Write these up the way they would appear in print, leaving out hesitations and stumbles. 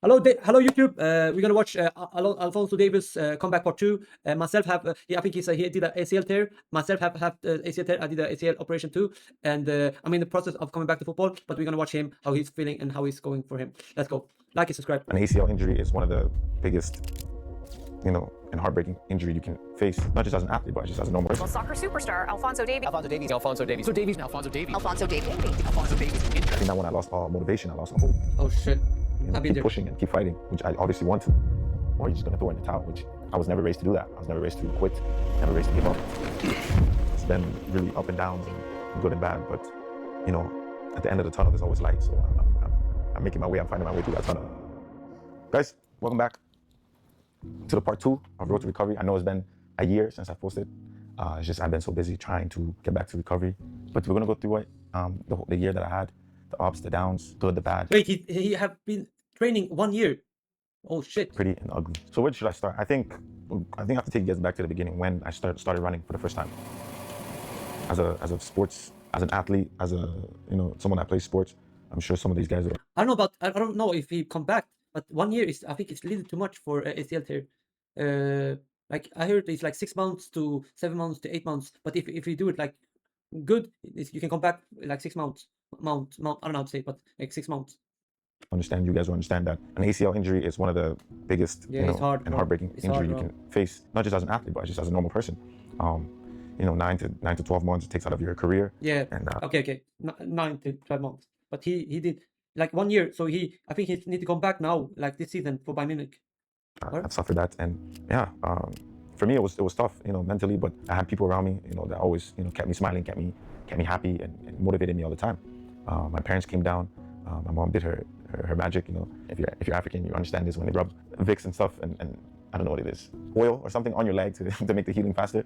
Hello YouTube. We're gonna watch Alphonso Davies comeback part two. Myself have I think he did an ACL tear. Myself have ACL tear. I did an ACL operation too, and I'm in the process of coming back to football. But we're gonna watch him, how he's feeling and how he's going for him. Let's go. Like and subscribe. An ACL injury is one of the biggest, and heartbreaking injury you can face, not just as an athlete, but just as a normal person. Soccer superstar Alphonso Davies. Alphonso Davies. Alphonso Davies. So Davies. Alphonso Davies. Alphonso Davies. Alphonso Davies. I think that when I lost all motivation, I lost all hope. Oh shit. I've been Keep there. pushing and keep fighting, which I obviously want to, or you're just gonna throw in the towel, which I was never raised to do that. I was never raised to quit, never raised to give up. It's been really up and downs and good and bad, but at the end of the tunnel, there's always light. So I'm making my way. I'm finding my way through that tunnel. Guys, welcome back to the part two of Road to Recovery. I know it's been a year since I posted. It's just I've been so busy trying to get back to recovery. But we're gonna go through it. The year that I had, the ups, the downs, the good, the bad. Wait, he have been training 1 year. Oh shit. Pretty and ugly. So where should I start? I think I have to take you guys back to the beginning when I started running for the first time. As a sports, as an athlete, as a someone that plays sports. I'm sure some of these guys are. I don't know if he come back, but 1 year is, I think it's a little too much for ACL tear. Like I heard it's like 6 months to 7 months to 8 months. But if you do it like good, you can come back like 6 months. I don't know how to say it, but like 6 months. You guys will understand that an ACL injury is one of the biggest it's hard, and heartbreaking injury you can face, not just as an athlete, but just as a normal person. 9 to 12 months it takes out of your career. Yeah. And okay. 9 to 12 months. But he did like 1 year, so I think he need to come back now, like this season for Bayern Munich. I've suffered that, and for me it was tough, mentally. But I had people around me, that always, kept me smiling, kept me happy, and motivated me all the time. My parents came down. My mom did her magic. If you're African, you understand this when they rub Vicks and stuff, and I don't know what it is, oil or something on your leg to make the healing faster.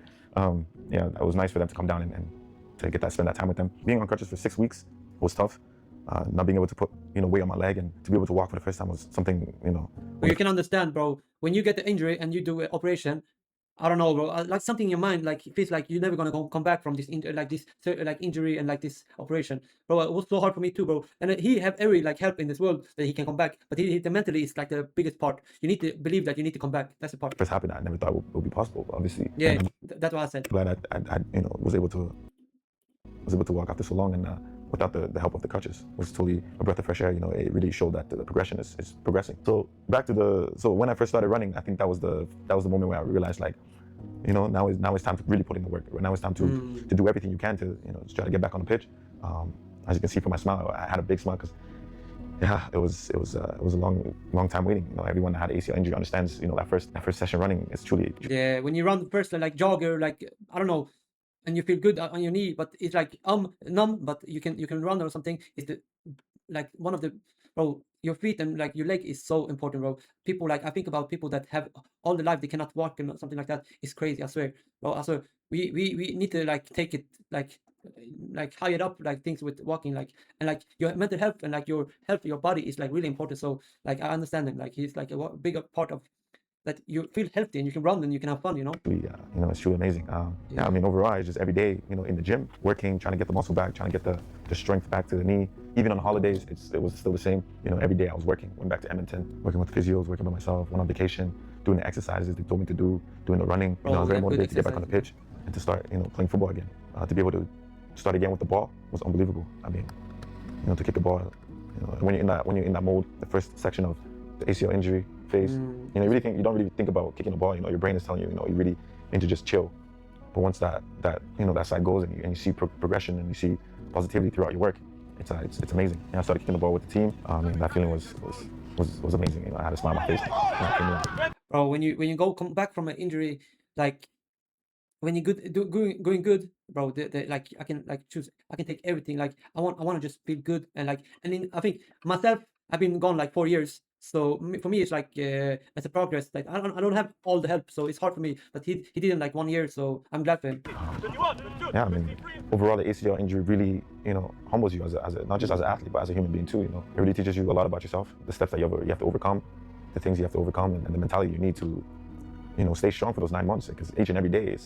It was nice for them to come down and to spend that time with them. Being on crutches for 6 weeks was tough. Not being able to put weight on my leg and to be able to walk for the first time was something. Well, you can understand, bro. When you get the injury and you do an operation, I don't know, bro. Like something in your mind, like it feels like you're never gonna come back from this injury and like this operation, bro. It was so hard for me too, bro. And he have every like help in this world that he can come back, but the mentally is like the biggest part. You need to believe that you need to come back. That's the part. First happened, I never thought it would be possible. But obviously, yeah, that's what I said. Glad I was able to walk after so long, and without the help of the crutches, it was totally a breath of fresh air. It really showed that the progression is progressing. So back to so when I first started running, I think that was the moment where I realized, like, now it's time to really put in the work. Now it's time to do everything you can to try to get back on the pitch. As you can see from my smile, I had a big smile because it was a long time waiting. Everyone that had ACL injury understands. That first session running is truly. Yeah, when you run first like jogger, like I don't know, and you feel good on your knee, but it's like numb, but you can run or something. It's the like one of the, bro, your feet and like your leg is so important, bro. People, like, I think about people that have all their life they cannot walk and something like that. It's crazy, I swear, bro. I swear we need to like take it like high it up, like things with walking, like, and like your mental health and like your health, your body is like really important. So like I understand him, like he's like a bigger part of that. You feel healthy and you can run and you can have fun, It's truly amazing. I mean, overall, it's just every day, in the gym, working, trying to get the muscle back, trying to get the strength back to the knee. Even on holidays, it was still the same. Every day I was working. Went back to Edmonton, working with physios, working by myself. Went on vacation, doing the exercises they told me to do, doing the running. I was very motivated to get back on the pitch and to start, playing football again. To be able to start again with the ball was unbelievable. I mean, to kick the ball, when you're in that mode, the first section of the ACL injury phase, you don't really think about kicking the ball. Your brain is telling you, you really need to just chill. But once that side goes and you see progression and you see positivity throughout your work, it's amazing. I started kicking the ball with the team. That feeling was amazing. I had a smile on my face. Bro, when you come back from an injury, like when you going good, bro, like I can like choose. I can take everything. Like I want to just feel good and like, and then I think myself, I've been gone like 4 years. So for me, it's like it's a progress. Like I don't have all the help, so it's hard for me. But he did in like 1 year, so I'm glad for him. I mean, overall, the ACL injury really humbles you as a not just as an athlete, but as a human being too. It really teaches you a lot about yourself, the steps that you have to overcome, the things you have to overcome, and the mentality you need to stay strong for those 9 months. Because each and every day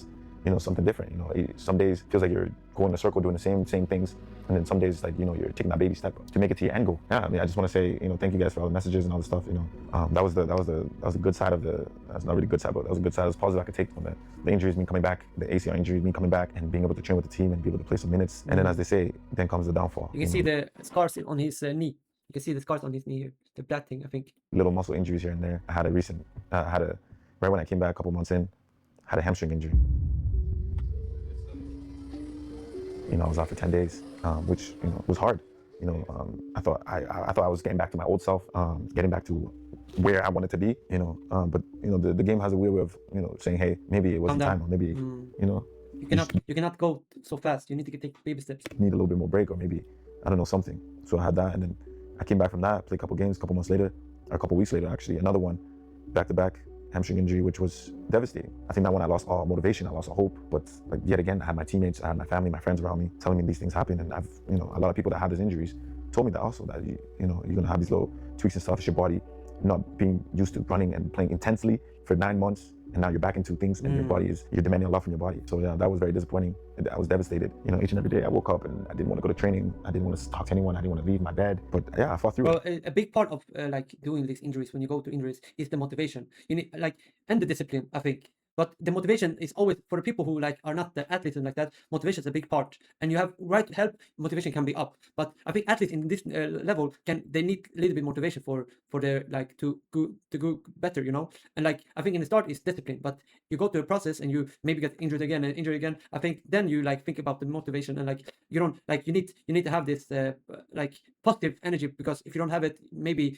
something different. Some days it feels like you're going in a circle doing the same things, and then some days like you're taking that baby step to make it to your end goal. Yeah, I mean, I just want to say thank you guys for all the messages and all the stuff. That was the good side of the. That's not really good side, but that was a good side. It was positive I could take from it. The injuries, me coming back, the ACL injuries, me coming back, and being able to train with the team and be able to play some minutes. And then, as they say, then comes the downfall. You can see the scars on his knee. You can see the scars on his knee here, the black thing, I think. Little muscle injuries here and there. I had right when I came back a couple months in, I had a hamstring injury. I was out for 10 days, which was hard. I thought I was getting back to my old self, getting back to where I wanted to be. But the game has a weird way of saying, hey, maybe it wasn't time, or maybe you cannot go so fast. You need to take baby steps. Need a little bit more break, or maybe I don't know, something. So I had that, and then I came back from that, played a couple games, a couple months later, or a couple weeks later actually, another one, back-to-back hamstring injury, which was devastating. I think that one I lost all motivation, I lost all hope. But like yet again, I had my teammates, I had my family, my friends around me telling me these things happen, and I've a lot of people that had these injuries told me that also, that you're gonna have these little tweaks and stuff. It's your body not being used to running and playing intensely for 9 months, and now you're back into things, and your body you're demanding a lot from your body. So yeah, that was very disappointing. I was devastated. Each and every day I woke up and I didn't want to go to training. I didn't want to talk to anyone. I didn't want to leave my bed. But yeah, I fought through it. Well, a big part of like doing these injuries, when you go to injuries, is the motivation. You need and the discipline, I think. But the motivation is always for the people who are not the athletes and like that. Motivation is a big part, and you have right help. Motivation can be up, but I think athletes in this level they need a little bit motivation for their to go better, And I think in the start it's discipline, but you go through a process and you maybe get injured again and injured again. I think then you think about the motivation, and you don't you need to have this positive energy, because if you don't have it, maybe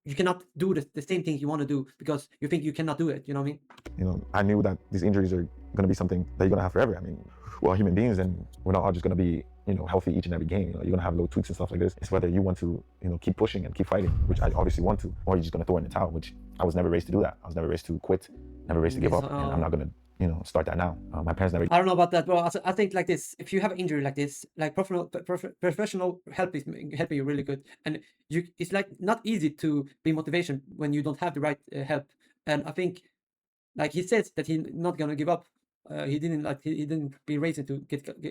you cannot do the same thing you want to do because you think you cannot do it. You know what I mean? I knew that these injuries are going to be something that you're going to have forever. I mean, we're all human beings, and we're not all just going to be, healthy each and every game. You're going to have little tweaks and stuff like this. It's whether you want to, keep pushing and keep fighting, which I obviously want to, or you're just going to throw in the towel, which I was never raised to do that. I was never raised to quit, never raised to give up, and I'm not going to start that now. My parents never. I don't know about that, bro. I think like this, if you have an injury like this, professional help is helping you really good, and it's not easy to be motivation when you don't have the right help. And I think he says that he's not gonna give up. He didn't be raised to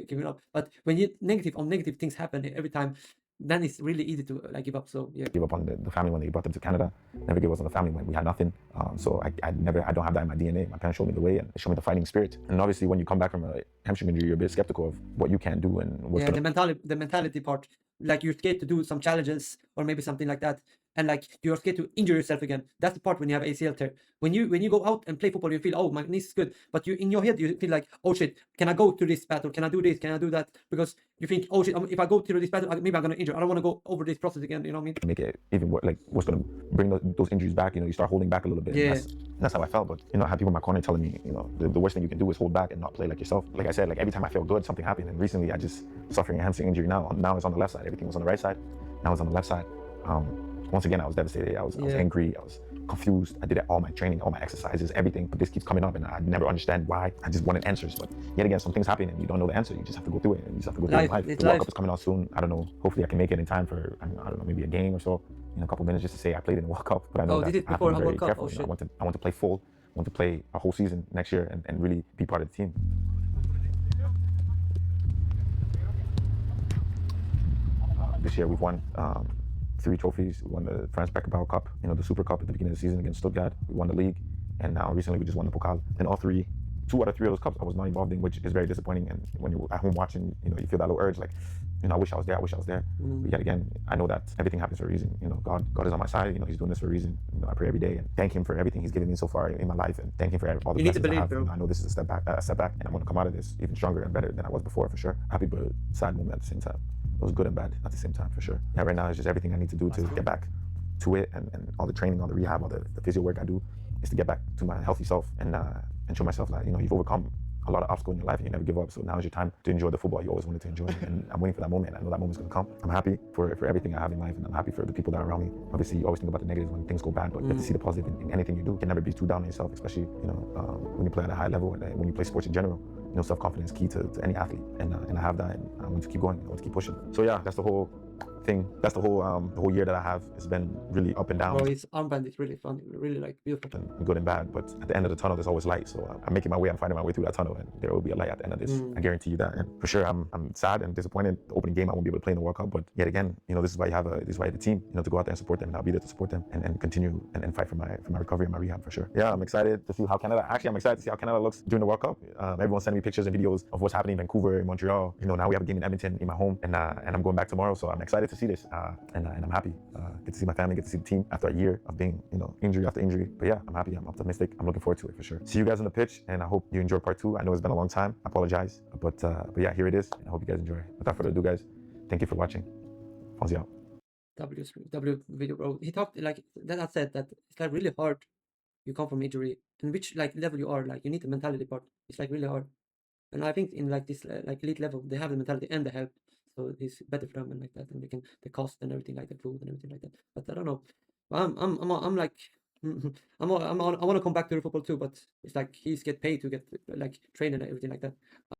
giving up. But when negative things happen every time, then it's really easy to give up. So yeah. Give up on the family when they brought them to Canada. Never give up on the family when we had nothing. So I don't have that in my DNA. My parents showed me the way, and they showed me the fighting spirit. And obviously, when you come back from a hamstring injury, you're a bit skeptical of what you can do and what's the mentality part. You're scared to do some challenges or maybe something like that, and you're scared to injure yourself again. That's the part when you have ACL tear. When you go out and play football, you feel, oh, my knee is good, but in your head you feel like, oh shit, can I go to this battle? Can I do this? Can I do that? Because you think, oh shit, if I go to this battle, maybe I'm gonna injure. I don't want to go over this process again. You know what I mean? Make it even worse. What's gonna bring those injuries back? You start holding back a little bit. Yeah. That's how I felt. But I had people in my corner telling me, the worst thing you can do is hold back and not play like yourself. Like I said, every time I feel good, something happened. And recently, I just suffering a hamstring injury. Now it's on the left side. Everything was on the right side. Now it's on the left side. Once again, I was devastated. I was angry. I was confused. I did all my training, all my exercises, everything. But this keeps coming up, and I never understand why. I just wanted answers. But yet again, some things happen, and you don't know the answer. You just have to go through it, and you just have to go through life. The World Cup is coming out soon. I don't know. Hopefully, I can make it in time for I don't know, maybe a game or so. A couple minutes just to say I played in the World Cup. But I know that I have to be very careful. I want to play full. I want to play a whole season next year and really be part of the team. This year we've won 3 trophies. We won the France Beckenbauer Cup, the Super Cup at the beginning of the season against Stuttgart. We won the league, and now recently we just won the Pokal. And two out of 3 of those cups I was not involved in, which is very disappointing. And when you're at home watching, you feel that little urge, I wish I was there. But yet again, I know that everything happens for a reason. God is on my side. He's doing this for a reason. I pray every day and thank Him for everything He's given me so far in my life, and thank Him for all the blessings I have. I know this is a step back, and I'm going to come out of this even stronger and better than I was before, for sure. Happy but sad moment at the same time. It was good and bad at the same time, for sure. Yeah, right now it's just everything I need to do to get back to it, and all the training, all the rehab, all the physio work I do is to get back to my healthy self and show myself that you've overcome a lot of obstacles in your life and you never give up. So now is your time to enjoy the football you always wanted to enjoy. And I'm waiting for that moment. I know that moment's gonna come. I'm happy for everything I have in life, and I'm happy for the people that are around me. Obviously, you always think about the negatives when things go bad, but you have to see the positive in anything you do. You can never be too down on yourself, especially when you play at a high level and when you play sports in general. Self-confidence is key to any athlete, and I have that, and I want to keep going. I want to keep pushing. So yeah, that's the whole thing. That's the whole year that I have. It's been really up and down. Bro, his armband is really fun, really like beautiful. And good and bad, but at the end of the tunnel, there's always light. So I'm making my way. I'm finding my way through that tunnel, and there will be a light at the end of this. I guarantee you that. And for sure, I'm sad and disappointed. The opening game, I won't be able to play in the World Cup. But yet again, this is why you have the team, to go out there and support them, and I'll be there to support them and continue and fight for my recovery and my rehab for sure. Yeah, I'm excited to see how Canada. Actually, I'm excited to see how Canada looks during the World Cup. Everyone's sending me pictures and videos of what's happening in Vancouver, in Montreal. Now we have a game in Edmonton, in my home, and I'm going back tomorrow. So I'm excited to see this, and I'm happy. Get to see my family, get to see the team after a year of being, injury after injury. But yeah, I'm happy. I'm optimistic. I'm looking forward to it for sure. See you guys on the pitch, and I hope you enjoy part 2. I know it's been a long time. I apologize, but yeah, here it is, and I hope you guys enjoy. Without further ado, guys, thank you for watching. Fonzie out. W video, bro. He talked like that. I said that it's like really hard. You come from injury, and which like level you are, like you need the mentality part. It's like really hard, and I think in like this like elite level, they have the mentality and the help, so it's better for them and like that, and they can the cost and everything like the food and everything like that. But I don't know. I'm like. I want to come back to the football too, but it's like he's get paid to get like train and everything like that.